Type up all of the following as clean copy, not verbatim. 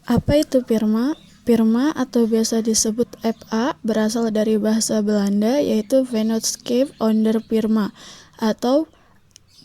Apa itu firma? Firma atau biasa disebut FA berasal dari bahasa Belanda yaitu Vennootschap onder Firma atau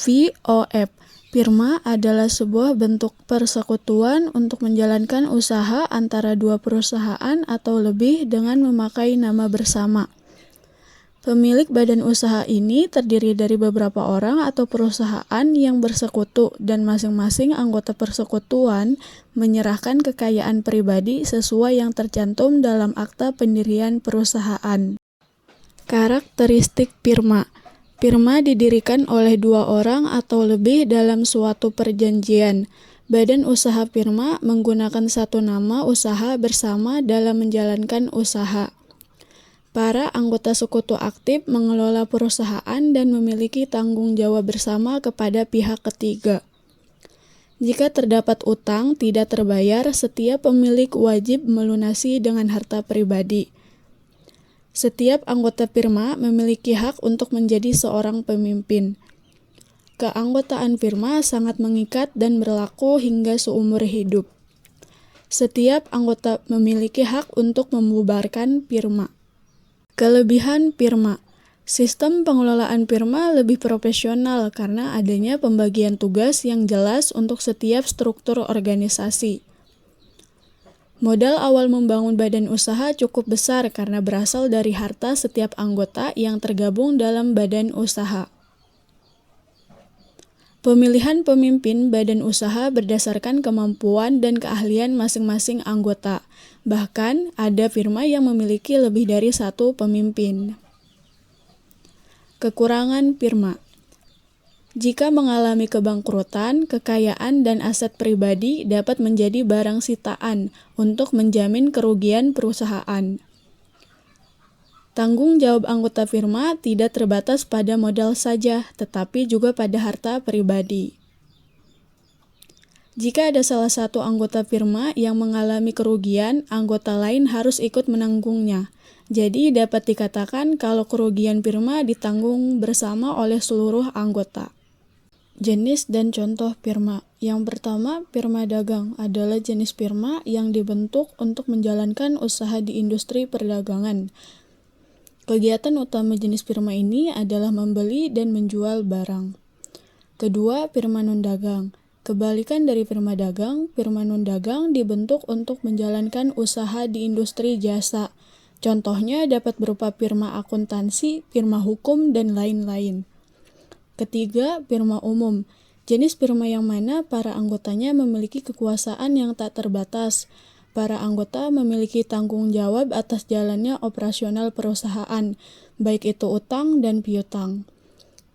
VOF. Firma adalah sebuah bentuk persekutuan untuk menjalankan usaha antara dua perusahaan atau lebih dengan memakai nama bersama. Pemilik badan usaha ini terdiri dari beberapa orang atau perusahaan yang bersekutu dan masing-masing anggota persekutuan menyerahkan kekayaan pribadi sesuai yang tercantum dalam akta pendirian perusahaan. Karakteristik firma. Firma didirikan oleh dua orang atau lebih dalam suatu perjanjian. Badan usaha firma menggunakan satu nama usaha bersama dalam menjalankan usaha. Para anggota sekutu aktif mengelola perusahaan dan memiliki tanggung jawab bersama kepada pihak ketiga. Jika terdapat utang tidak terbayar, setiap pemilik wajib melunasi dengan harta pribadi. Setiap anggota firma memiliki hak untuk menjadi seorang pemimpin. Keanggotaan firma sangat mengikat dan berlaku hingga seumur hidup. Setiap anggota memiliki hak untuk membubarkan firma. Kelebihan firma. Sistem pengelolaan firma lebih profesional karena adanya pembagian tugas yang jelas untuk setiap struktur organisasi. Modal awal membangun badan usaha cukup besar karena berasal dari harta setiap anggota yang tergabung dalam badan usaha. Pemilihan pemimpin badan usaha berdasarkan kemampuan dan keahlian masing-masing anggota. Bahkan, ada firma yang memiliki lebih dari satu pemimpin. Kekurangan firma. Jika mengalami kebangkrutan, kekayaan dan aset pribadi dapat menjadi barang sitaan untuk menjamin kerugian perusahaan. Tanggung jawab anggota firma tidak terbatas pada modal saja, tetapi juga pada harta pribadi. Jika ada salah satu anggota firma yang mengalami kerugian, anggota lain harus ikut menanggungnya. Jadi dapat dikatakan kalau kerugian firma ditanggung bersama oleh seluruh anggota. Jenis dan contoh firma. Yang pertama, firma dagang adalah jenis firma yang dibentuk untuk menjalankan usaha di industri perdagangan. Kegiatan utama jenis firma ini adalah membeli dan menjual barang. Kedua, firma non-dagang. Kebalikan dari firma dagang, firma non-dagang dibentuk untuk menjalankan usaha di industri jasa. Contohnya dapat berupa firma akuntansi, firma hukum, dan lain-lain. Ketiga, firma umum. Jenis firma yang mana para anggotanya memiliki kekuasaan yang tak terbatas. Para anggota memiliki tanggung jawab atas jalannya operasional perusahaan, baik itu utang dan piutang.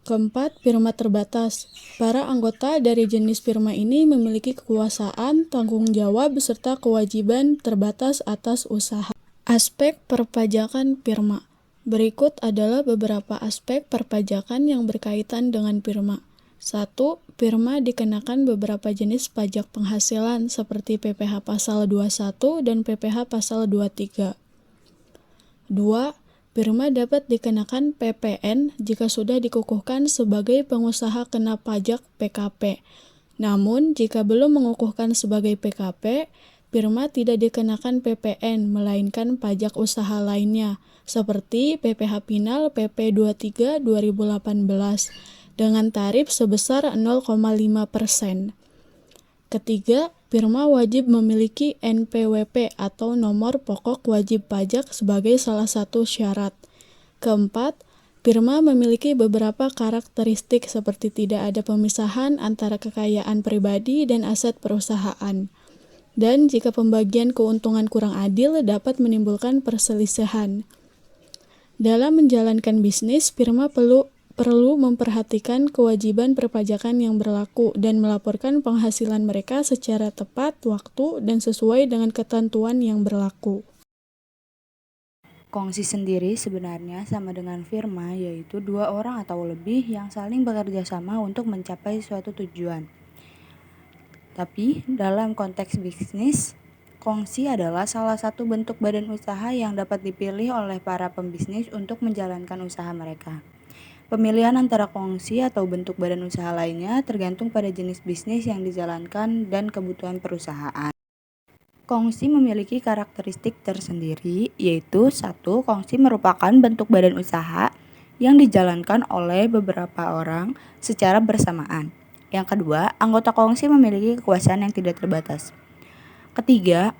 Keempat, firma terbatas. Para anggota dari jenis firma ini memiliki kekuasaan, tanggung jawab, serta kewajiban terbatas atas usaha. Aspek perpajakan firma. Berikut adalah beberapa aspek perpajakan yang berkaitan dengan firma. 1. Firma dikenakan beberapa jenis pajak penghasilan seperti PPh pasal 21 dan PPh pasal 23. 2. Firma dapat dikenakan PPN jika sudah dikukuhkan sebagai pengusaha kena pajak PKP. Namun, jika belum mengukuhkan sebagai PKP, firma tidak dikenakan PPN, melainkan pajak usaha lainnya, seperti PPh Pinal PP 23 2018. Dengan tarif sebesar 0,5%. Ketiga, firma wajib memiliki NPWP atau nomor pokok wajib pajak sebagai salah satu syarat. Keempat, firma memiliki beberapa karakteristik seperti tidak ada pemisahan antara kekayaan pribadi dan aset perusahaan. Dan jika pembagian keuntungan kurang adil dapat menimbulkan perselisihan. Dalam menjalankan bisnis, firma perlu memperhatikan kewajiban perpajakan yang berlaku dan melaporkan penghasilan mereka secara tepat waktu dan sesuai dengan ketentuan yang berlaku. Kongsi sendiri sebenarnya sama dengan firma, yaitu dua orang atau lebih yang saling bekerja sama untuk mencapai suatu tujuan. Tapi dalam konteks bisnis, kongsi adalah salah satu bentuk badan usaha yang dapat dipilih oleh para pembisnis untuk menjalankan usaha mereka. Pemilihan antara kongsi atau bentuk badan usaha lainnya tergantung pada jenis bisnis yang dijalankan dan kebutuhan perusahaan. Kongsi memiliki karakteristik tersendiri, yaitu 1. Kongsi merupakan bentuk badan usaha yang dijalankan oleh beberapa orang secara bersamaan. Yang kedua, anggota kongsi memiliki kekuasaan yang tidak terbatas. Ketiga,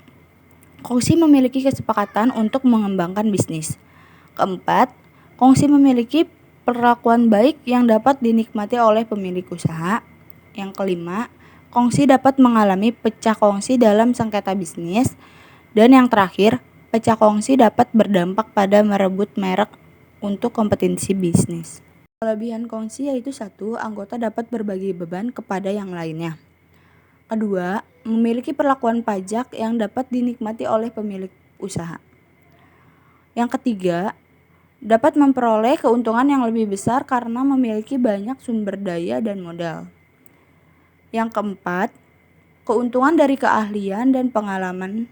kongsi memiliki kesepakatan untuk mengembangkan bisnis. Keempat, kongsi memiliki perlakuan baik yang dapat dinikmati oleh pemilik usaha. Yang kelima, kongsi dapat mengalami pecah kongsi dalam sengketa bisnis. Dan yang terakhir, pecah kongsi dapat berdampak pada merebut merek untuk kompetensi bisnis. Kelebihan kongsi yaitu 1. Anggota dapat berbagi beban kepada yang lainnya. Kedua, memiliki perlakuan pajak yang dapat dinikmati oleh pemilik usaha. Yang ketiga, dapat memperoleh keuntungan yang lebih besar karena memiliki banyak sumber daya dan modal. Yang keempat, keuntungan dari keahlian dan pengalaman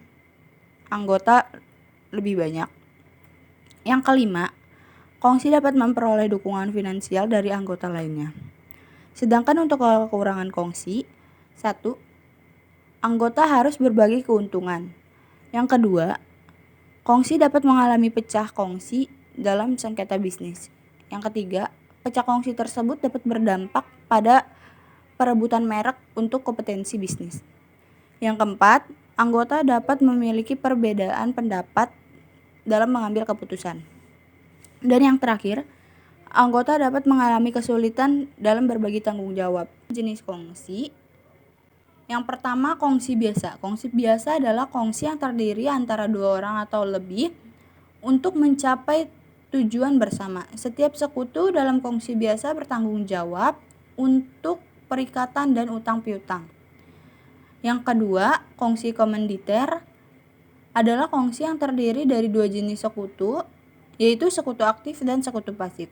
anggota lebih banyak. Yang kelima, kongsi dapat memperoleh dukungan finansial dari anggota lainnya. Sedangkan untuk kekurangan kongsi, 1. Anggota harus berbagi keuntungan. Yang kedua, kongsi dapat mengalami pecah kongsi dalam sengketa bisnis. Yang ketiga, pecah kongsi tersebut dapat berdampak pada perebutan merek untuk kompetensi bisnis. Yang keempat, anggota dapat memiliki perbedaan pendapat dalam mengambil keputusan. Dan yang terakhir, anggota dapat mengalami kesulitan dalam berbagi tanggung jawab. Jenis kongsi. Yang pertama, kongsi biasa. Kongsi biasa adalah kongsi yang terdiri antara 2 orang atau lebih untuk mencapai tujuan bersama. Setiap sekutu dalam kongsi biasa bertanggung jawab untuk perikatan dan utang piutang. Yang kedua, kongsi komanditer adalah kongsi yang terdiri dari 2 jenis sekutu, yaitu sekutu aktif dan sekutu pasif.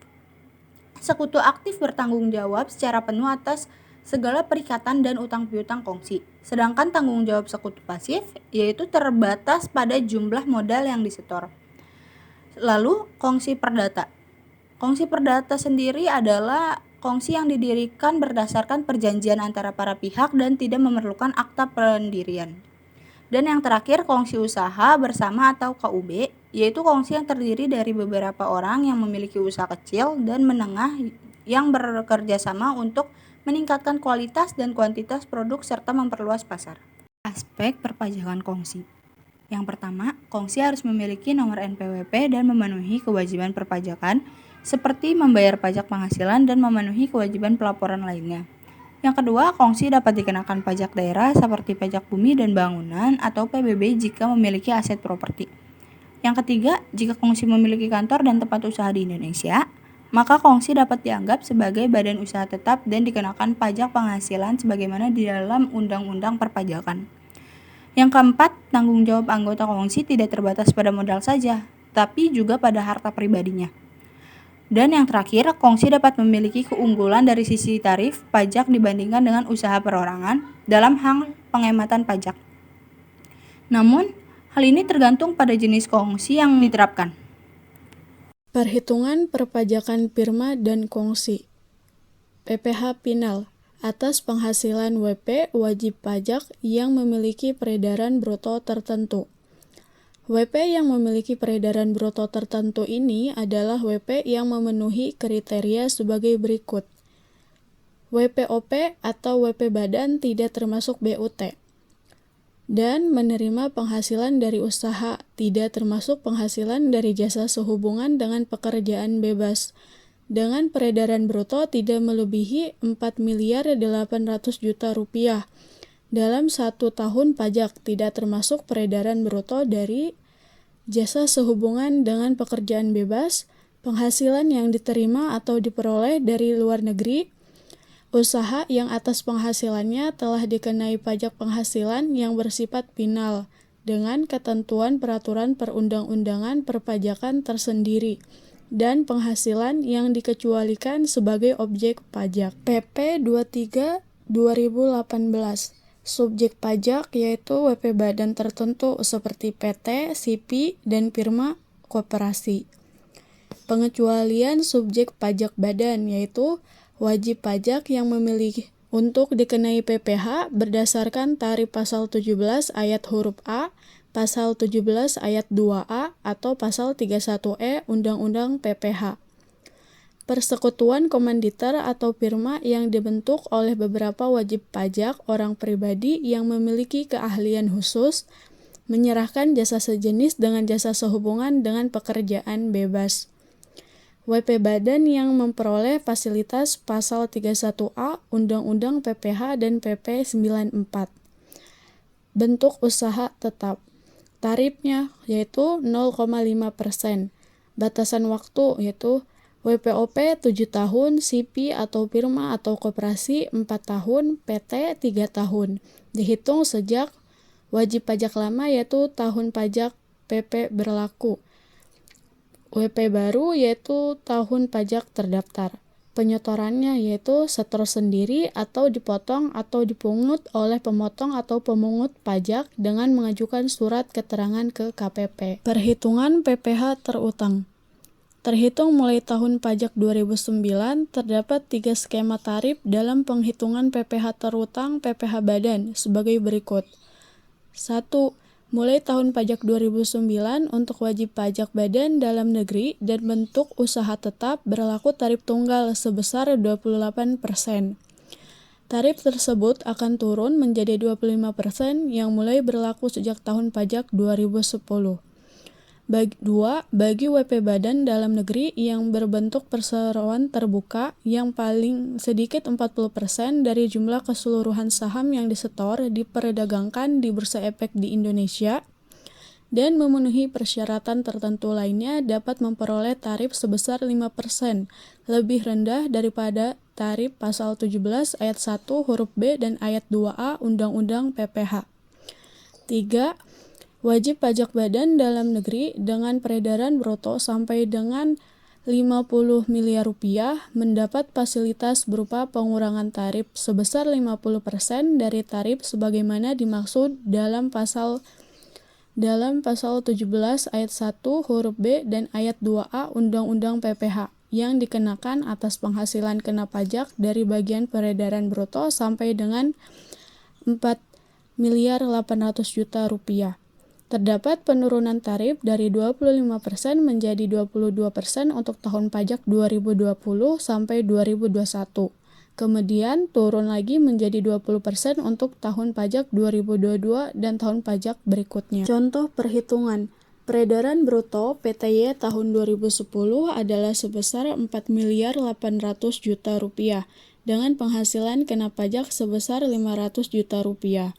Sekutu aktif bertanggung jawab secara penuh atas segala perikatan dan utang piutang kongsi. Sedangkan tanggung jawab sekutu pasif yaitu terbatas pada jumlah modal yang disetor. Lalu, kongsi perdata. Kongsi perdata sendiri adalah kongsi yang didirikan berdasarkan perjanjian antara para pihak dan tidak memerlukan akta pendirian. Dan yang terakhir, kongsi usaha bersama atau KUB, yaitu kongsi yang terdiri dari beberapa orang yang memiliki usaha kecil dan menengah yang bekerja sama untuk meningkatkan kualitas dan kuantitas produk serta memperluas pasar. Aspek perpajakan kongsi. Yang pertama, kongsi harus memiliki nomor NPWP dan memenuhi kewajiban perpajakan seperti membayar pajak penghasilan dan memenuhi kewajiban pelaporan lainnya. Yang kedua, kongsi dapat dikenakan pajak daerah seperti pajak bumi dan bangunan atau PBB jika memiliki aset properti. Yang ketiga, jika kongsi memiliki kantor dan tempat usaha di Indonesia, maka kongsi dapat dianggap sebagai badan usaha tetap dan dikenakan pajak penghasilan sebagaimana di dalam Undang-Undang Perpajakan. Yang keempat, tanggung jawab anggota kongsi tidak terbatas pada modal saja, tapi juga pada harta pribadinya. Dan yang terakhir, kongsi dapat memiliki keunggulan dari sisi tarif pajak dibandingkan dengan usaha perorangan dalam hal penghematan pajak. Namun, hal ini tergantung pada jenis kongsi yang diterapkan. Perhitungan perpajakan firma dan kongsi. PPh Final. Atas penghasilan WP wajib pajak yang memiliki peredaran bruto tertentu. WP yang memiliki peredaran bruto tertentu ini adalah WP yang memenuhi kriteria sebagai berikut. WPOP atau WP badan tidak termasuk BUT. Dan menerima penghasilan dari usaha tidak termasuk penghasilan dari jasa sehubungan dengan pekerjaan bebas. Dengan peredaran bruto tidak melebihi 4.800.000.000 rupiah. Dalam 1 tahun pajak tidak termasuk peredaran bruto dari jasa sehubungan dengan pekerjaan bebas, penghasilan yang diterima atau diperoleh dari luar negeri, usaha yang atas penghasilannya telah dikenai pajak penghasilan yang bersifat final dengan ketentuan peraturan perundang-undangan perpajakan tersendiri, dan penghasilan yang dikecualikan sebagai objek pajak. PP 23 2018. Subjek pajak yaitu WP badan tertentu seperti PT, SIPI, dan firma koperasi. Pengecualian subjek pajak badan yaitu wajib pajak yang memiliki untuk dikenai PPh berdasarkan tarif pasal 17 ayat huruf A, pasal 17 ayat 2A, atau pasal 31E Undang-Undang PPh. Persekutuan komanditer atau firma yang dibentuk oleh beberapa wajib pajak orang pribadi yang memiliki keahlian khusus menyerahkan jasa sejenis dengan jasa sehubungan dengan pekerjaan bebas. WP Badan yang memperoleh fasilitas pasal 31A Undang-Undang PPh dan PP 94. Bentuk usaha tetap. Tarifnya yaitu 0,5%. Batasan waktu yaitu WPOP 7 tahun, CP atau firma atau koperasi 4 tahun, PT 3 tahun. Dihitung sejak wajib pajak lama yaitu tahun pajak PP berlaku. WP baru yaitu tahun pajak terdaftar. Penyetorannya yaitu setor sendiri atau dipotong atau dipungut oleh pemotong atau pemungut pajak dengan mengajukan surat keterangan ke KPP. Perhitungan PPh terutang. Terhitung mulai tahun pajak 2009, terdapat 3 skema tarif dalam penghitungan PPh terutang PPh Badan sebagai berikut. 1. Mulai tahun pajak 2009 untuk wajib pajak badan dalam negeri dan bentuk usaha tetap berlaku tarif tunggal sebesar 28%. Tarif tersebut akan turun menjadi 25% yang mulai berlaku sejak tahun pajak 2010. 2. Bagi WP Badan dalam negeri yang berbentuk perseroan terbuka yang paling sedikit 40% dari jumlah keseluruhan saham yang disetor diperdagangkan di Bursa Efek di Indonesia dan memenuhi persyaratan tertentu lainnya dapat memperoleh tarif sebesar 5% lebih rendah daripada tarif pasal 17 ayat 1 huruf B dan ayat 2A Undang-Undang PPh. 3. Wajib pajak badan dalam negeri dengan peredaran bruto sampai dengan 50 miliar rupiah mendapat fasilitas berupa pengurangan tarif sebesar 50% dari tarif sebagaimana dimaksud dalam pasal 17 ayat 1 huruf B dan ayat 2A Undang-Undang PPh yang dikenakan atas penghasilan kena pajak dari bagian peredaran bruto sampai dengan 4 miliar 800 juta rupiah. Terdapat penurunan tarif dari 25% menjadi 22% untuk tahun pajak 2020 sampai 2021. Kemudian turun lagi menjadi 20% untuk tahun pajak 2022 dan tahun pajak berikutnya. Contoh perhitungan. Peredaran bruto PTY tahun 2010 adalah sebesar 4 miliar 800 juta rupiah dengan penghasilan kena pajak sebesar 500 juta rupiah.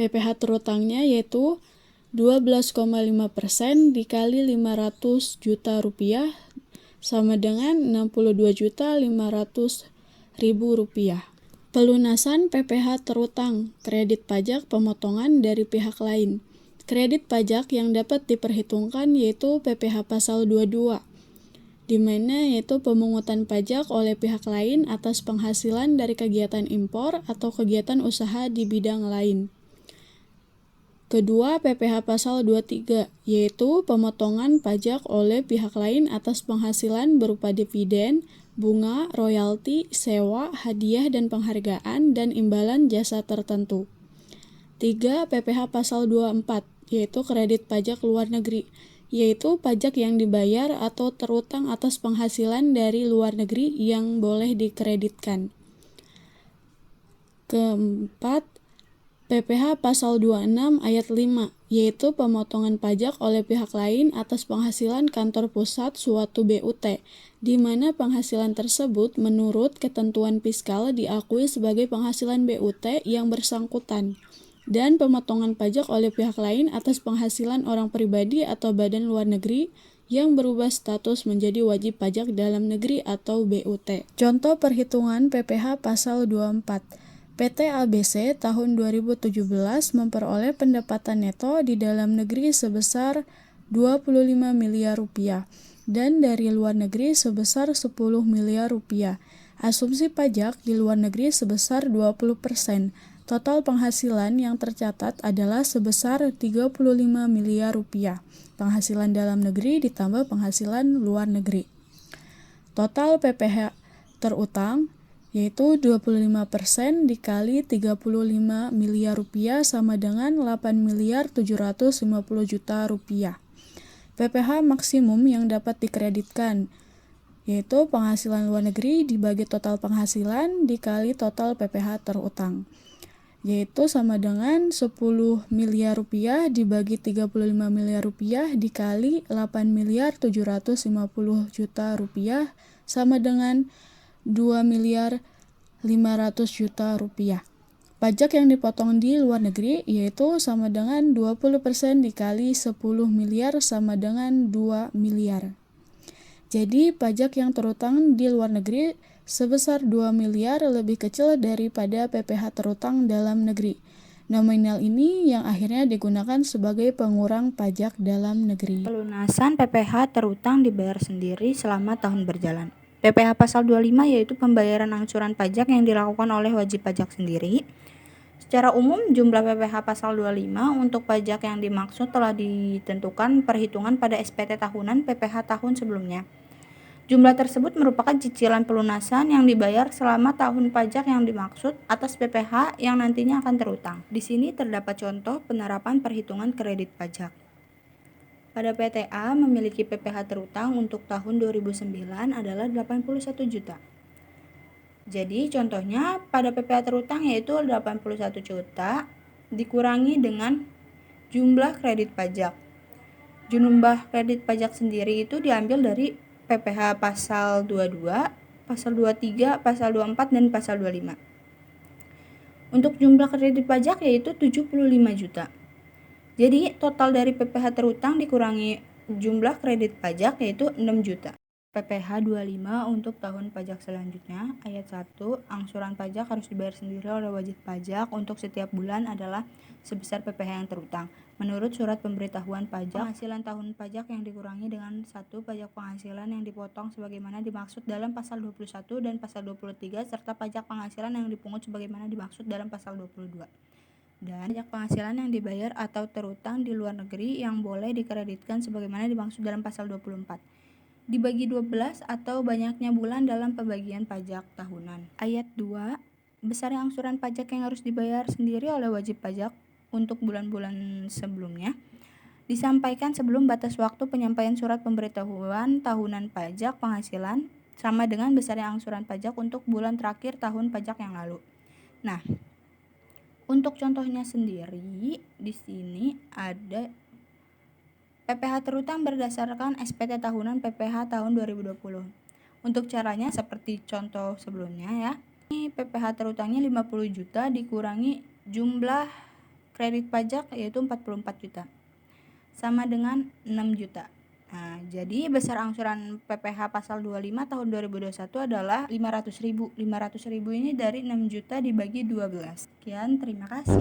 PPh terutangnya yaitu 12,5% dikali 500 juta rupiah sama dengan 62.500.000 rupiah. Pelunasan PPh terutang, kredit pajak pemotongan dari pihak lain. Kredit pajak yang dapat diperhitungkan yaitu PPh pasal 22, di mana yaitu pemungutan pajak oleh pihak lain atas penghasilan dari kegiatan impor atau kegiatan usaha di bidang lain. Kedua, PPh pasal 23, yaitu pemotongan pajak oleh pihak lain atas penghasilan berupa dividen, bunga, royalti, sewa, hadiah dan penghargaan, dan imbalan jasa tertentu. 3. PPh pasal 24, yaitu kredit pajak luar negeri, yaitu pajak yang dibayar atau terutang atas penghasilan dari luar negeri yang boleh dikreditkan. Keempat, PPh pasal 26 ayat 5, yaitu pemotongan pajak oleh pihak lain atas penghasilan kantor pusat suatu BUT, di mana penghasilan tersebut menurut ketentuan fiskal diakui sebagai penghasilan BUT yang bersangkutan, dan pemotongan pajak oleh pihak lain atas penghasilan orang pribadi atau badan luar negeri yang berubah status menjadi wajib pajak dalam negeri atau BUT. Contoh perhitungan PPh pasal 24. PT ABC tahun 2017 memperoleh pendapatan neto di dalam negeri sebesar 25 miliar rupiah dan dari luar negeri sebesar 10 miliar rupiah. Asumsi pajak di luar negeri sebesar 20%. Total penghasilan yang tercatat adalah sebesar 35 miliar rupiah. Penghasilan dalam negeri ditambah penghasilan luar negeri. Total PPh terutang yaitu 25% dikali 35 miliar rupiah sama dengan 8 miliar 750 juta rupiah. PPh maksimum yang dapat dikreditkan, yaitu penghasilan luar negeri dibagi total penghasilan dikali total PPh terutang, yaitu sama dengan 10 miliar rupiah dibagi 35 miliar rupiah dikali 8 miliar 750 juta rupiah sama dengan 2 miliar 500 juta rupiah. Pajak yang dipotong di luar negeri yaitu sama dengan 20% dikali 10 miliar sama dengan 2 miliar. Jadi pajak yang terutang di luar negeri sebesar 2 miliar lebih kecil daripada PPh terutang dalam negeri. Nominal ini yang akhirnya digunakan sebagai pengurang pajak dalam negeri. Pelunasan PPh terutang dibayar sendiri selama tahun berjalan. PPh pasal 25 yaitu pembayaran angsuran pajak yang dilakukan oleh wajib pajak sendiri. Secara umum, jumlah PPh pasal 25 untuk pajak yang dimaksud telah ditentukan perhitungan pada SPT tahunan PPh tahun sebelumnya. Jumlah tersebut merupakan cicilan pelunasan yang dibayar selama tahun pajak yang dimaksud atas PPh yang nantinya akan terutang. Di sini terdapat contoh penerapan perhitungan kredit pajak. Pada PTA memiliki PPh terutang untuk tahun 2009 adalah 81 juta. Jadi contohnya pada PPh terutang yaitu 81 juta dikurangi dengan jumlah kredit pajak. Jumlah kredit pajak sendiri itu diambil dari PPh pasal 22, pasal 23, pasal 24, dan pasal 25. Untuk jumlah kredit pajak yaitu 75 juta. Jadi total dari PPh terutang dikurangi jumlah kredit pajak yaitu 6 juta. PPh 25 untuk tahun pajak selanjutnya. Ayat 1, angsuran pajak harus dibayar sendiri oleh wajib pajak untuk setiap bulan adalah sebesar PPh yang terutang. Menurut surat pemberitahuan pajak, penghasilan tahun pajak yang dikurangi dengan 1 pajak penghasilan yang dipotong sebagaimana dimaksud dalam pasal 21 dan pasal 23 serta pajak penghasilan yang dipungut sebagaimana dimaksud dalam pasal 22. Dan pajak penghasilan yang dibayar atau terutang di luar negeri yang boleh dikreditkan sebagaimana dimaksud dalam pasal 24. Dibagi 12 atau banyaknya bulan dalam pembagian pajak tahunan. Ayat 2, besar angsuran pajak yang harus dibayar sendiri oleh wajib pajak untuk bulan-bulan sebelumnya disampaikan sebelum batas waktu penyampaian surat pemberitahuan tahunan pajak penghasilan sama dengan besar angsuran pajak untuk bulan terakhir tahun pajak yang lalu. Nah, untuk contohnya sendiri di sini ada PPh terutang berdasarkan SPT tahunan PPh tahun 2020. Untuk caranya seperti contoh sebelumnya ya. Ini PPh terutangnya 50 juta dikurangi jumlah kredit pajak yaitu 44 juta. Sama dengan 6 juta. Nah, jadi besar angsuran PPh pasal 25 tahun 2021 adalah 500.000. 500.000 ini dari 6 juta dibagi 12. Sekian, terima kasih.